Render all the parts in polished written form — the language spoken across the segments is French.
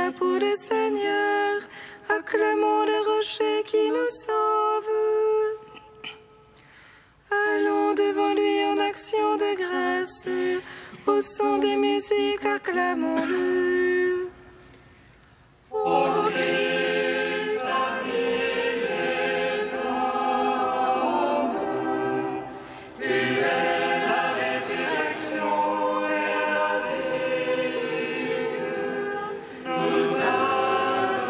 drapeau du Seigneur, acclamons le rocher qui nous sauve. Allons devant lui en action de grâce, au son des musiques acclamons-le. Ô Christ, ami des hommes, tu es la résurrection et la vie. Nous t'adorons.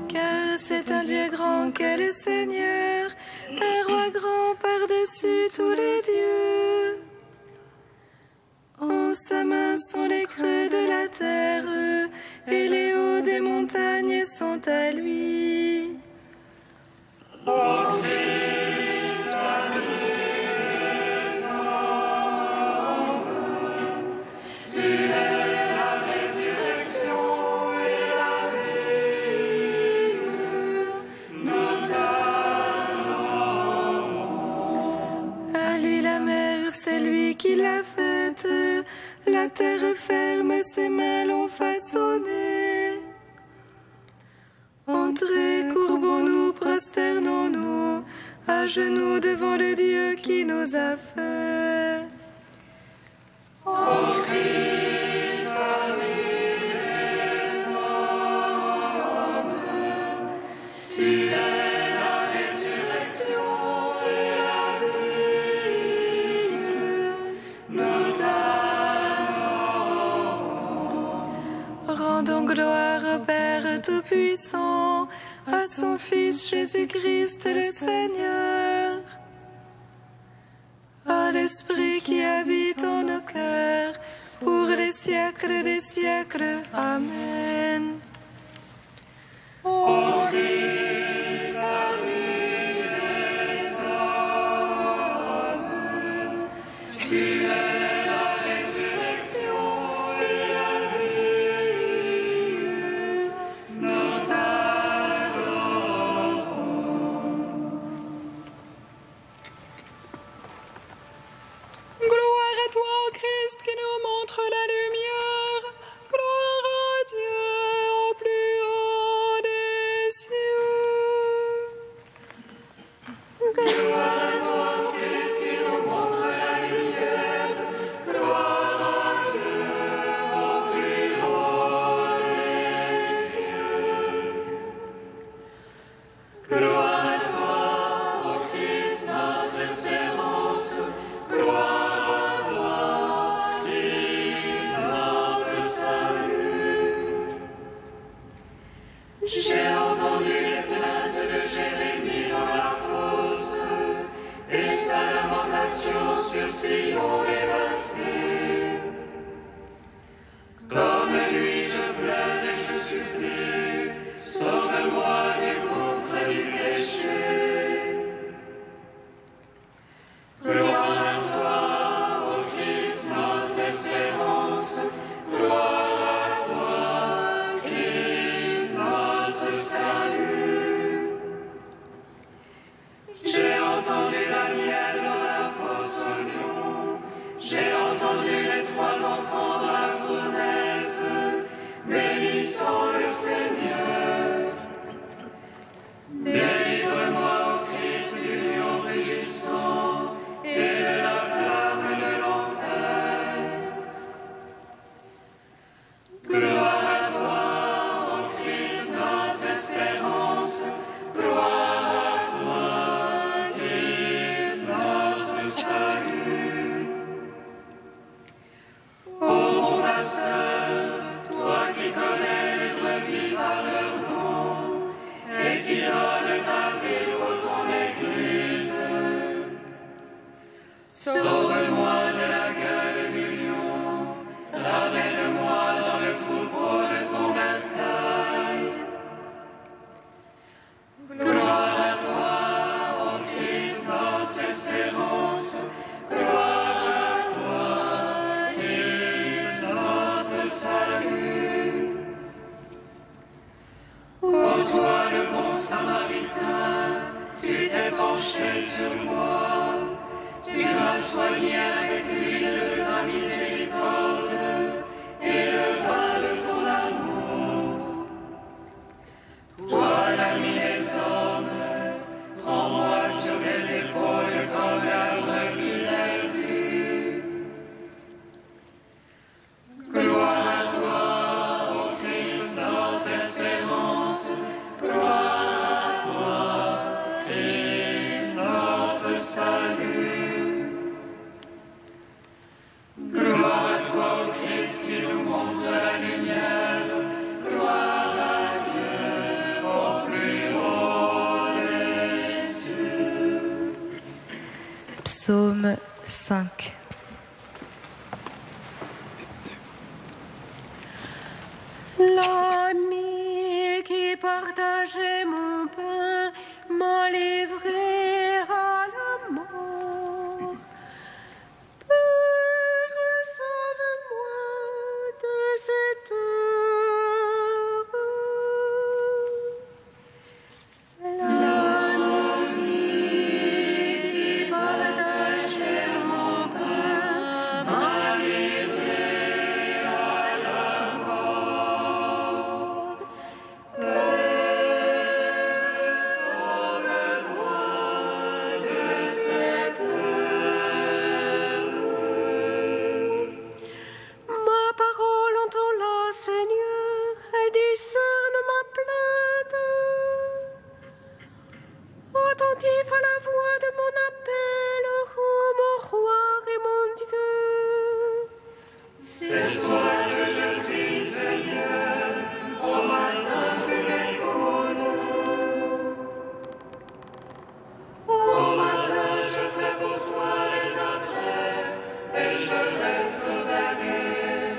Car c'est un Dieu grand qu'est le Seigneur, un roi grand par-dessus tous les dieux. En sa main sont les creux de la terre, et les hauts des montagnes sont à lui. Ô Christ, ami des hommes, tu es la résurrection et la vie. Nous t'adorons. À lui la mer, c'est lui qui l'a faite, la terre ferme, ses mains l'ont façonnée. Entrez, courbons-nous, prosternons-nous, à genoux devant le Dieu qui nous a fait. Ô Christ, ami des hommes, tu es la résurrection et la vie. Nous t'adorons. Rendons gloire au Père Tout-Puissant, à son Fils Jésus-Christ le Seigneur, à l'Esprit qui habite en nos cœurs, pour les siècles des siècles. Amen. Ô Christ, ami des hommes, tu es la résurrection et la vie. Nous t'adorons. Gloire à toi, ô Christ, qui nous montre la lumière. Gloire à Dieu au plus haut des cieux. Gloire à toi, Christ, qui nous montre la lumière. Gloire à Dieu au plus haut des cieux. Gloire à toi, ô Christ, notre espérance. Gloire à toi, Christ, notre salut. J'ai entendu les plaintes de Jérémie dans la fosse, et sa lamentation sur Sion dévasté. Comme lui je pleure et je supplie, sauve-moi du gouffre du péché. Gloire à toi, ô Christ, notre espérance. Gloire à toi, Christ, notre salut. J'ai entendu Daniel dans la fosse au lion. J'ai entendu les trois enfants dans la fournaise, bénissant le Seigneur. Délivre-moi, ô Christ, du lion rugissant et de la flamme de l'enfer. Gloire à toi, ô Christ, notre espérance. Gloire à toi, Christ, notre salut. Ô mon pasteur, toi qui connais les brebis par leur nom, et qui donne ta vie pour ton Église, sauve-moi de la gueule du lion, ramène-moi dans le troupeau de ton bercail. Gloire à toi, ô Christ, notre espérance. Gloire à toi, Christ, notre salut. Ô toi, le bon Samaritain, tu t'es penché sur moi. Tu m'as soigné avec l'huile de ta miséricorde et le vin de Psaume 5. L'ami qui partageait mon pain m'a livré à la mort. Père, sauve-moi de cette heure. L'ami qui partageait mon pain m'a livré à la mort. Père, sauve-moi de cette heure. Ma parole entends-la, Seigneur, et discerne ma plainte. Attentif à la voix de mon appel, ô mon roi et mon Dieu. C'est toi que je prie, Seigneur, au matin tu m'écoutes. Au matin je fais pour toi les agrès, et je reste aux arrêts.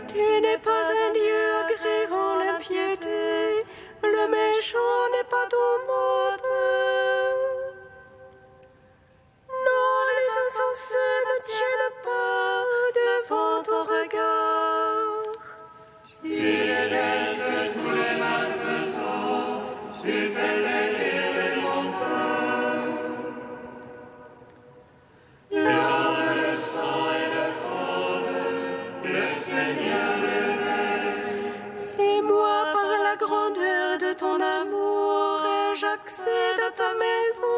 Tu n'es pas un Dieu agréant l'impiété, le méchant n'est pas ton hôte. Non, les insensés ne tiennent pas devant ton regard. Tu détestes tous les malfaisants, tu fais périr les menteurs. L'homme, le sang et le fraude, le Seigneur le Et moi, par la grandeur de ton amour, et j'accède à ta maison.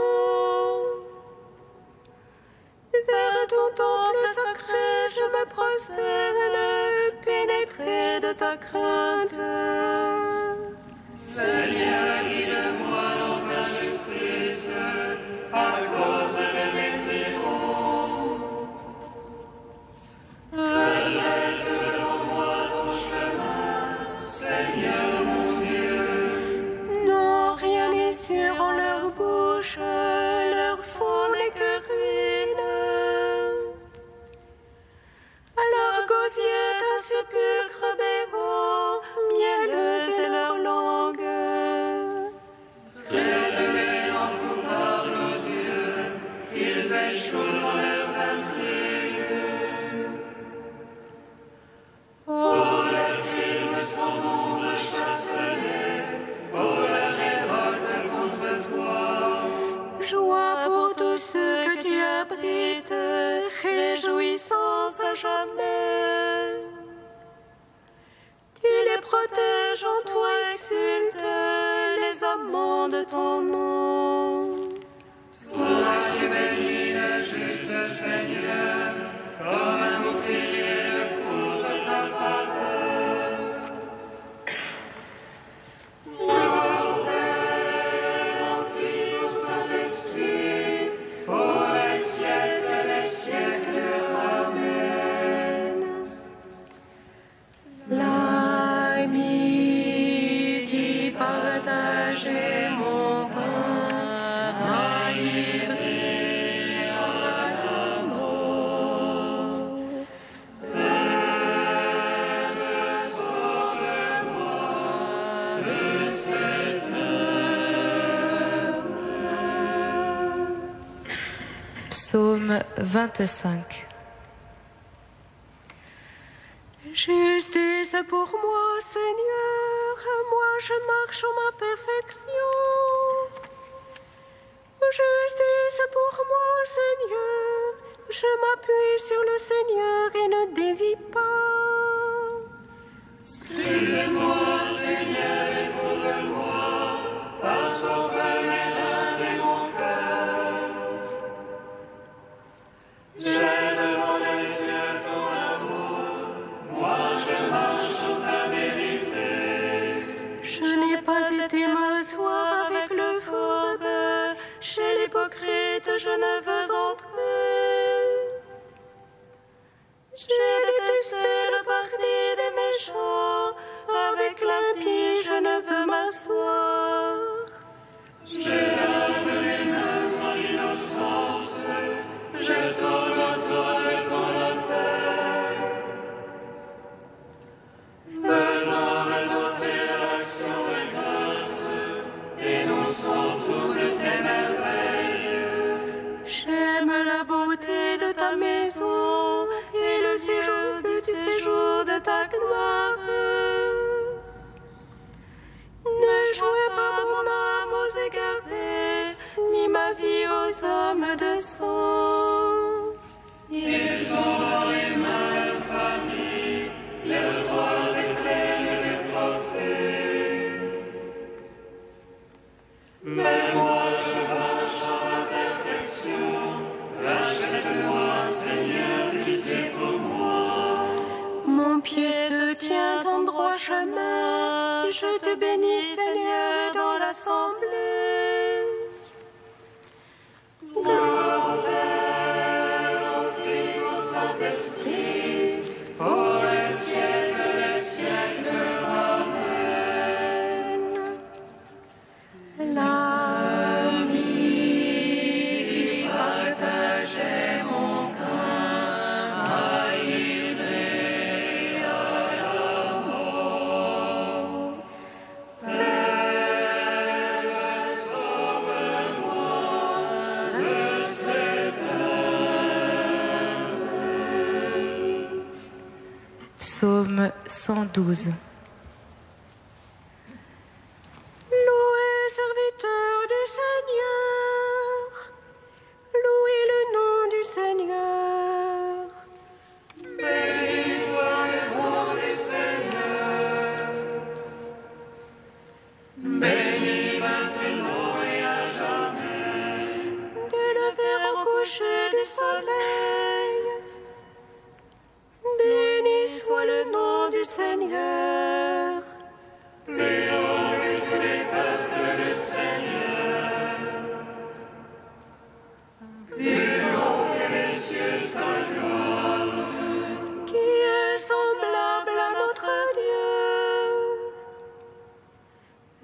Vers ton temple sacré, je me prosterne, pénétré de ta crainte. Seigneur, guide-moi dans ta justice, à cause de mes triomphes. Redresse devant moi ton chemin, Seigneur mon Dieu. Non, rien n'est sûr en leur bouche, leur fond n'est que ruine. À leur gosier, un sépulcre béant, mielleuse est leur langue. Traite-les en coupables, ô Dieu, qu'ils échouent dans leurs intrigues. Oh, leurs crimes sont nombreux, chasse-les, oh, leur révolte contre toi. Joie pour tous ceux que tu abrites, réjouissance à jamais. Tu les protèges en toi, exulte les amants de ton nom. Toi, tu bénis le juste Seigneur, comme un bouclier le couvre ta faveur. Gloire au Père, au Fils, au Saint-Esprit, pour les siècles des siècles. Amen. L'ami qui partageait mon pain m'a livré à la mort. De cette Psaume 25. Justice pour moi, Seigneur, moi je marche en ma perfection. Justice pour moi, Seigneur, je m'appuie sur le Seigneur et ne dévie pas. Scrute-moi, Seigneur, éprouve-moi, passe au feu mes reins et mon cœur. J'ai devant les yeux ton amour, moi je marche dans ta vérité. Je n'ai pas été m'asseoir avec le fourbe, chez l'hypocrite je ne veux entrer. J'ai détesté le parti des méchants, avec l'impie je ne veux m'asseoir. Je lave les mains en innocence, aux hommes de sang. Ils sont dans les malfamis, leur droite est pleine de profits. Mais moi je marche dans la perfection, rachète-moi, Seigneur, pitié pour moi. Mon pied se tient en droit chemin, je te bénis, Seigneur, dans l'assemblée. Gloire au Père, au Fils, au Saint-Esprit, pour les siècles des siècles. Amen. L'ami qui partageait mon pain m'a livré à la mort. Père, sauve-moi de cette heure. Psaume 112. Louez, serviteurs du Seigneur, louez le nom du Seigneur. Béni soit le nom du Seigneur. Béni maintenant et à jamais. Dès le lever au coucher du soleil, béni soit le nom du Seigneur. Louez tous les peuples le Seigneur. Plus haut que les cieux sa gloire. Qui est semblable à notre Dieu,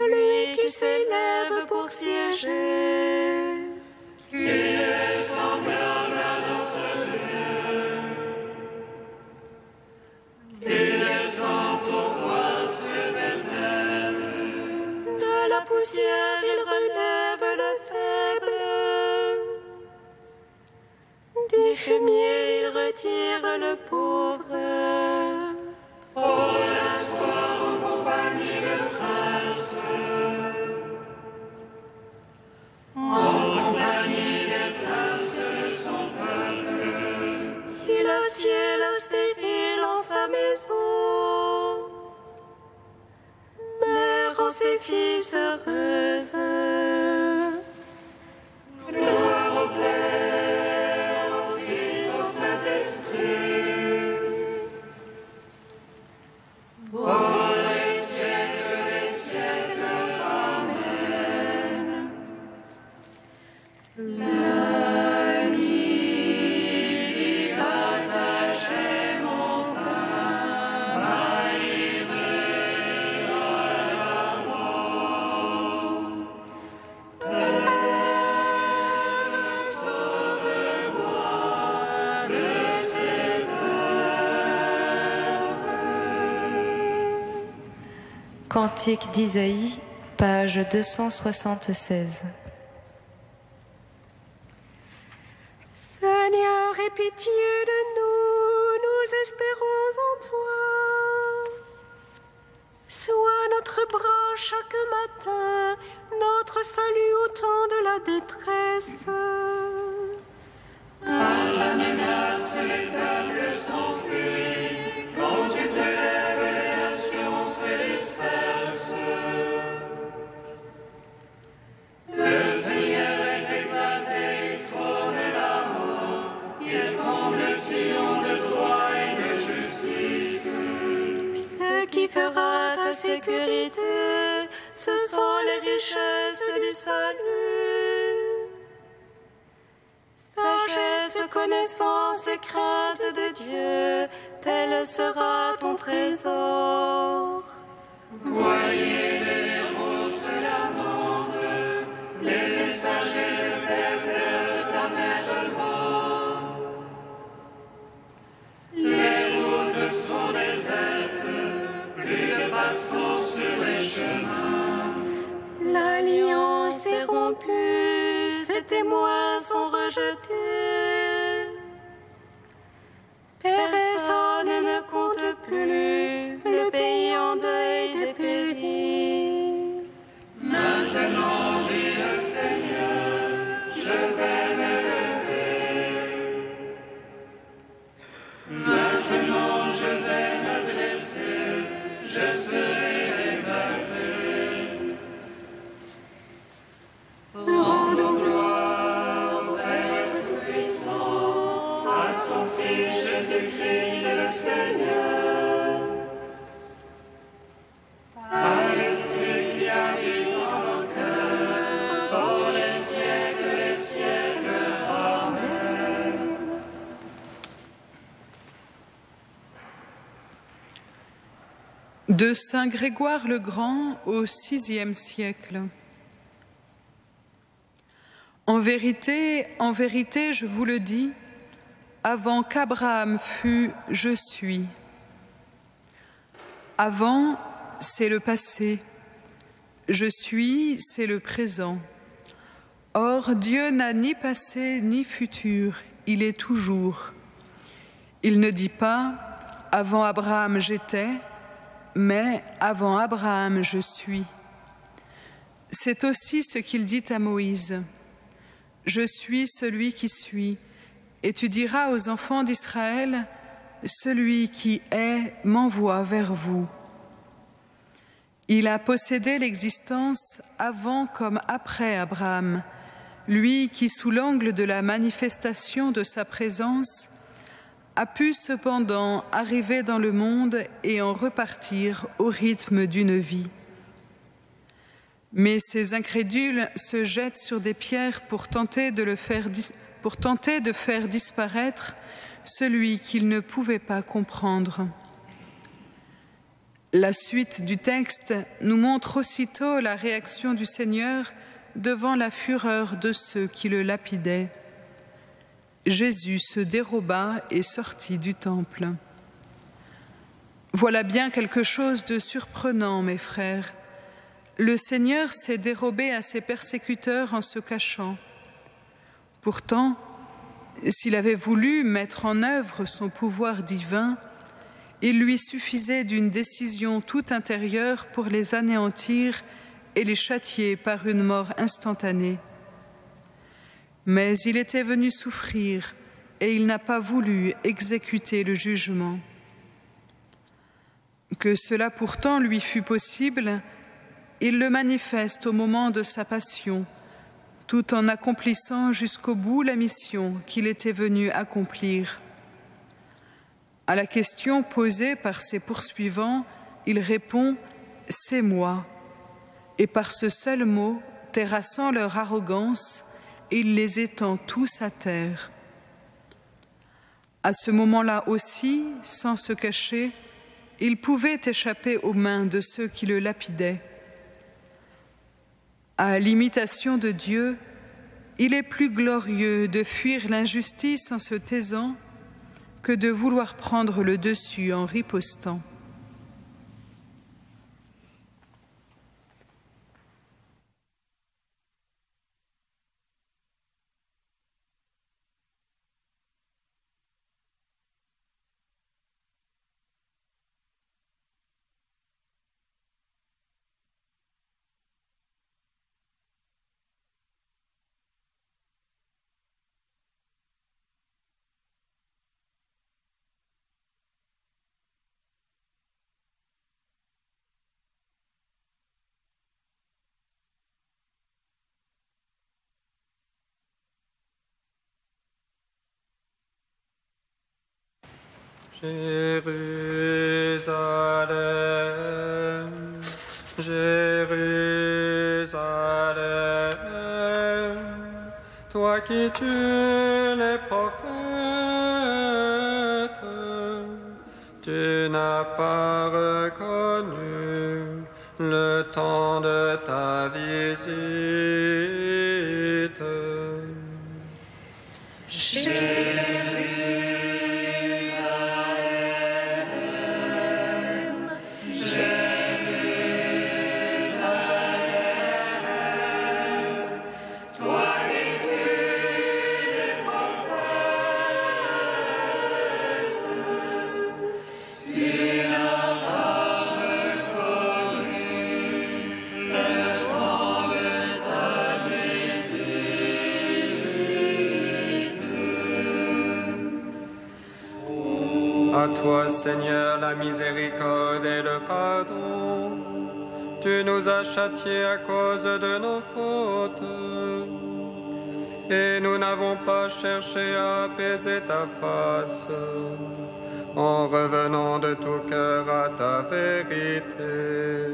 lui qui s'élève pour siéger. Qui est semblable à notre Dieu. Qui descend pour voir cieux et terre. De la poussière il relève le faible, du fumier il retire le pauvre. Pour l'asseoir en compagnie de princes. En compagnie des princes de son peuple. Il assied le stérile en sa maison, mère en ses fils heureuses. Gloire au Père, au Fils, au Saint-Esprit. Pour les siècles des siècles. Amen. L'ami qui partageait mon pain m'a livré à la mort. Père, sauve-moi de cette heure. Cantique d'Isaïe, page 276. Seigneur, aie pitié de nous, nous espérons en toi. Sois notre bras chaque matin, notre salut au temps de la détresse. Par ta menace, les peuples s'enfuient. Quand tu te lèves, les nations se dispersent. Le Seigneur est exalté, il trône là-haut. Il comble Sion de droit et de justice. Ce qui fera ta sécurité, ce sont les richesses du salut. Sagesse, connaissance et crainte de Dieu, tel sera ton trésor. Voyez, les héros se lamentent, les messagers de paix pleurent amèrement. Les routes sont désertes, plus de passants sur les chemins. L'alliance est rompue, ses témoins sont rejetés. Personne ne compte plus, le pays en deuil dépérit. Maintenant, dit le Seigneur, je vais Seigneur, à l'Esprit qui habite dans nos cœurs, pour les siècles des siècles. Amen. De Saint Grégoire le Grand au VIe siècle. En vérité, je vous le dis, avant qu'Abraham fût, je suis. Avant, c'est le passé. Je suis, c'est le présent. Or, Dieu n'a ni passé ni futur, il est toujours. Il ne dit pas « avant Abraham j'étais », mais « avant Abraham je suis ». C'est aussi ce qu'il dit à Moïse. « Je suis celui qui suis ». Et tu diras aux enfants d'Israël, « Celui qui est m'envoie vers vous ». Il a possédé l'existence avant comme après Abraham, lui qui, sous l'angle de la manifestation de sa présence, a pu cependant arriver dans le monde et en repartir au rythme d'une vie. Mais ces incrédules se jettent sur des pierres pour tenter de faire disparaître celui qu'ils ne pouvaient pas comprendre. La suite du texte nous montre aussitôt la réaction du Seigneur devant la fureur de ceux qui le lapidaient. Jésus se déroba et sortit du temple. Voilà bien quelque chose de surprenant, mes frères. Le Seigneur s'est dérobé à ses persécuteurs en se cachant. Pourtant, s'il avait voulu mettre en œuvre son pouvoir divin, il lui suffisait d'une décision toute intérieure pour les anéantir et les châtier par une mort instantanée. Mais il était venu souffrir et il n'a pas voulu exécuter le jugement. Que cela pourtant lui fût possible, il le manifeste au moment de sa passion, tout en accomplissant jusqu'au bout la mission qu'il était venu accomplir. À la question posée par ses poursuivants, il répond « C'est moi ». Et par ce seul mot, terrassant leur arrogance, il les étend tous à terre. À ce moment-là aussi, sans se cacher, il pouvait échapper aux mains de ceux qui le lapidaient. À l'imitation de Dieu, il est plus glorieux de fuir l'injustice en se taisant que de vouloir prendre le dessus en ripostant. Jérusalem, Jérusalem, toi qui tues les prophètes, tu n'as pas reconnu le temps de ta visite. À toi, Seigneur, la miséricorde et le pardon. Tu nous as châtiés à cause de nos fautes. Et nous n'avons pas cherché à apaiser ta face. en revenant de tout cœur à ta vérité.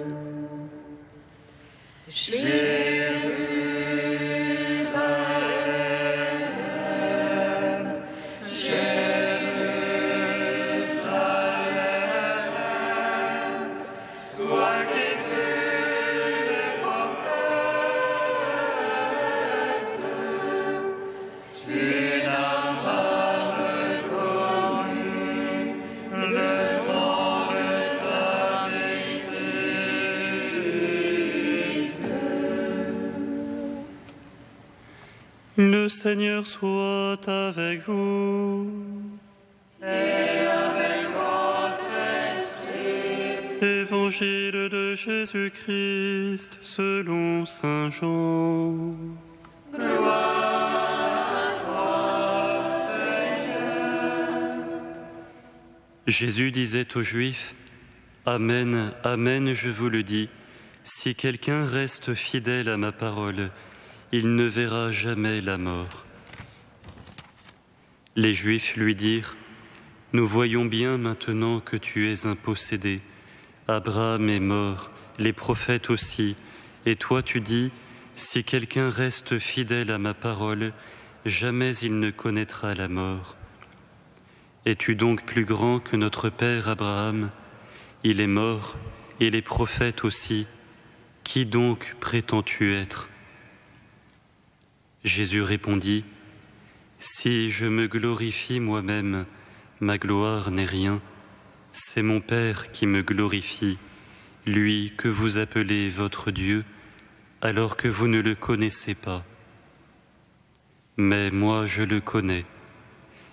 Le Seigneur soit avec vous. Et avec votre esprit. Évangile de Jésus-Christ selon saint Jean. Gloire à toi, Seigneur. Jésus disait aux Juifs, « Amen, Amen, je vous le dis, si quelqu'un reste fidèle à ma parole, il ne verra jamais la mort. » Les Juifs lui dirent, « Nous voyons bien maintenant que tu es un possédé. Abraham est mort, les prophètes aussi, et toi tu dis, si quelqu'un reste fidèle à ma parole, jamais il ne connaîtra la mort. Es-tu donc plus grand que notre père Abraham? Il est mort, et les prophètes aussi. Qui donc prétends-tu être ?» Jésus répondit, « Si je me glorifie moi-même, ma gloire n'est rien. C'est mon Père qui me glorifie, lui que vous appelez votre Dieu, alors que vous ne le connaissez pas. Mais moi je le connais,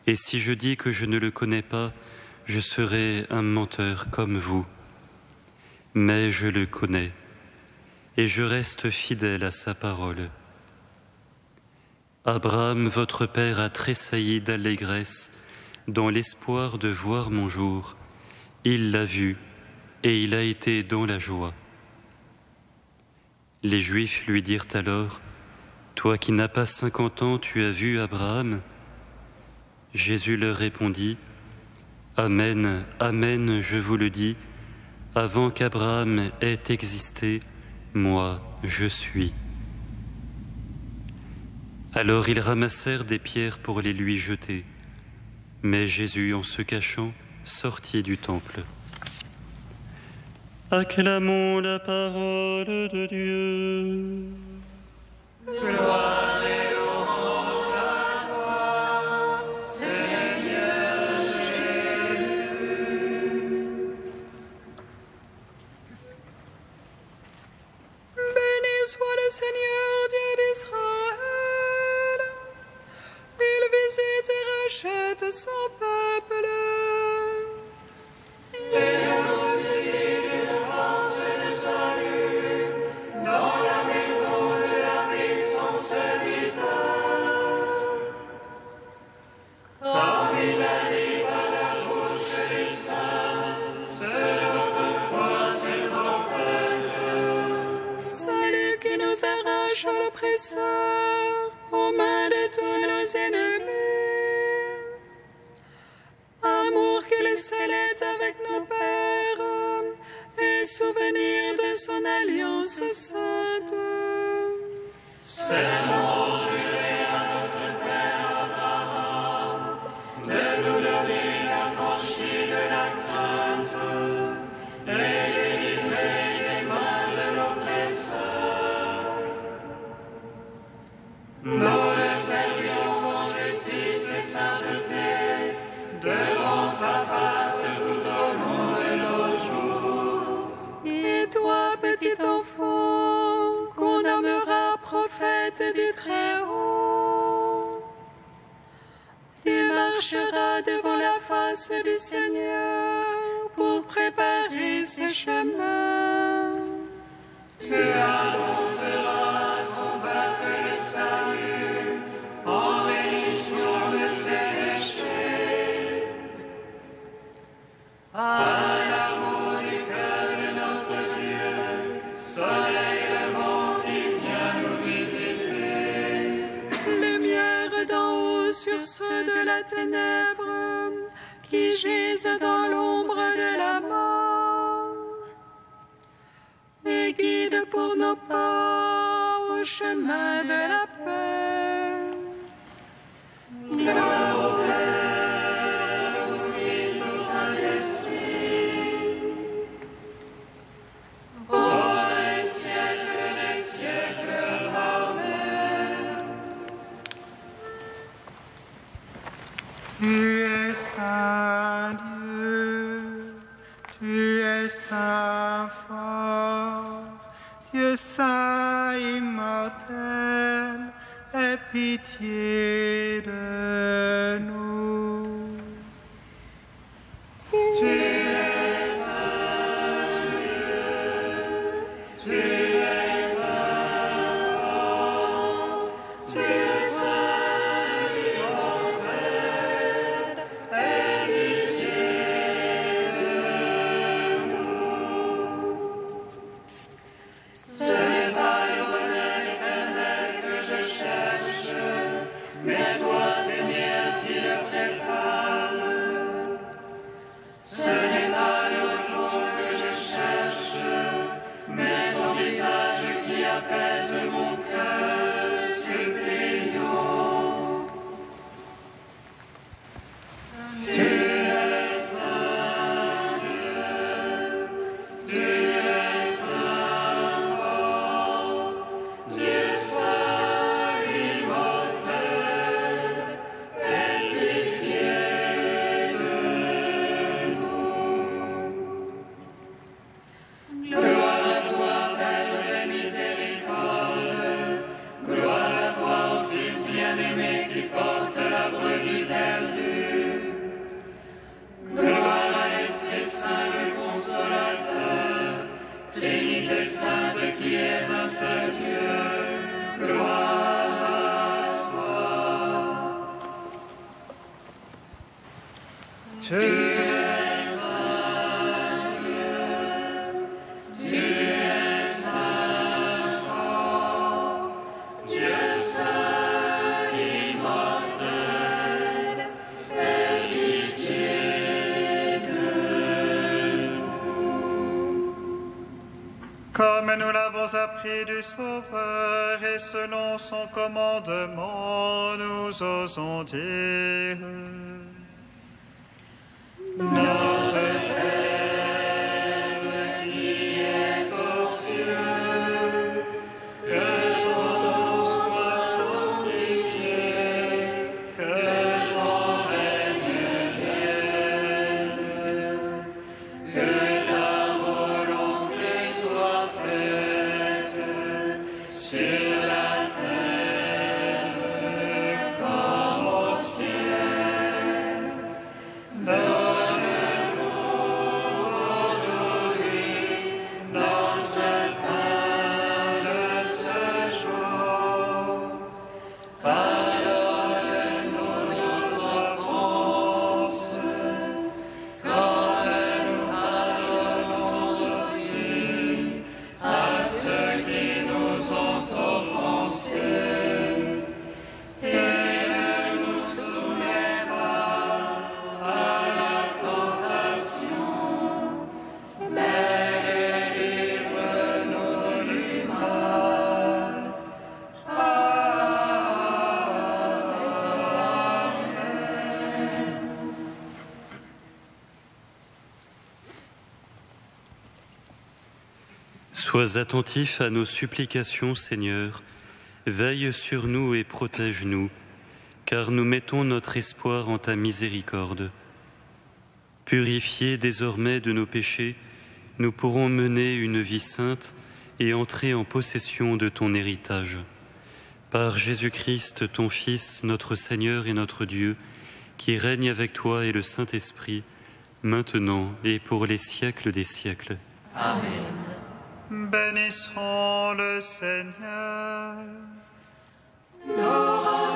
et si je dis que je ne le connais pas, je serai un menteur comme vous. Mais je le connais, et je reste fidèle à sa parole. Abraham, votre père, a tressailli d'allégresse dans l'espoir de voir mon jour. Il l'a vu et il a été dans la joie. » Les Juifs lui dirent alors, « Toi qui n'as pas 50 ans, tu as vu Abraham ?» Jésus leur répondit, « Amen, Amen, je vous le dis, avant qu'Abraham ait existé, moi je suis. » Alors ils ramassèrent des pierres pour les lui jeter. Mais Jésus, en se cachant, sortit du temple. Acclamons la parole de Dieu. Gloire et louange à toi, Seigneur Jésus. Béni soit le Seigneur, Dieu d'Israël. Il visite et rachète son peuple. Et suscite une force de salut dans la maison de David, son serviteur. Comme il a dit par la bouche des saints, c'est notre foi, ses prophètes. Salut qui nous arrache à l'oppresseur, aux mains de tous nos ennemis. Amour qu'il scellait avec nos pères, et souvenir de son alliance sainte. Serment juré à notre Père Abraham, de nous donner l'affranchie de la crainte et délivrer des mains de l'oppresseur. Nous le servions en justice et sainteté, devant sa face tout au long de nos jours. Et toi, petit enfant, qu'on nommera prophète du Très-Haut, tu marcheras devant la face du Seigneur pour préparer ses chemins. Tu annonceras à son peuple le salut en rémission de ses péchés. À l'amour du cœur de notre Dieu, soleil levant qui vient nous visiter. Lumière d'en haut sur ceux de la ténèbre, qui gisent dans l'ombre de la mort, et guide pour nos pas au chemin de la paix. Gloire au Père, au Fils, au Saint-Esprit, pour les siècles des siècles. Amen. Tu es saint Dieu, tu es saint fort, Dieu saint immortel, aie pitié de nous. Tu es saint Dieu, tu es saint fort, Dieu saint immortel, aie pitié de nous. Ce n'est pas le bonheur éternel que je cherche, mais toi, Seigneur, qui le prépare. Ce n'est pas le repos que je cherche, mais ton visage qui apaise mon cœur suppliant. Tu es saint Dieu, tu es saint fort, Dieu saint immortel, aie pitié de nous. Gloire à toi, Père des miséricordes, gloire à toi, ô Fils bien-aimé qui porte la brebis perdue. Gloire à l'Esprit Saint, le Consolateur, Trinité Sainte qui est un seul Dieu. Gloire à toi. Tu es saint Dieu, tu es saint fort, Dieu saint immortel, aie pitié de nous. Comme nous l'avons appris du Sauveur et selon son commandement, nous osons dire: Notre Père qui es aux cieux, que ton nom soit sanctifié, que ton règne vienne, que ta volonté soit faite sur la terre comme au ciel. Donne-nous aujourd'hui notre pain de ce jour. Pardonne-nous nos offenses, comme nous pardonnons aussi à ceux qui nous ont offensés. Et ne nous soumets pas à la tentation, mais délivre-nous du mal. Amen. Sois attentif à nos supplications, Seigneur. Veille sur nous et protège-nous, car nous mettons notre espoir en ta miséricorde. Purifiés désormais de nos péchés, nous pourrons mener une vie sainte et entrer en possession de ton héritage. Par Jésus-Christ, ton Fils, notre Seigneur et notre Dieu, qui règne avec toi et le Saint-Esprit, maintenant et pour les siècles des siècles. Bénissons le Seigneur. Nous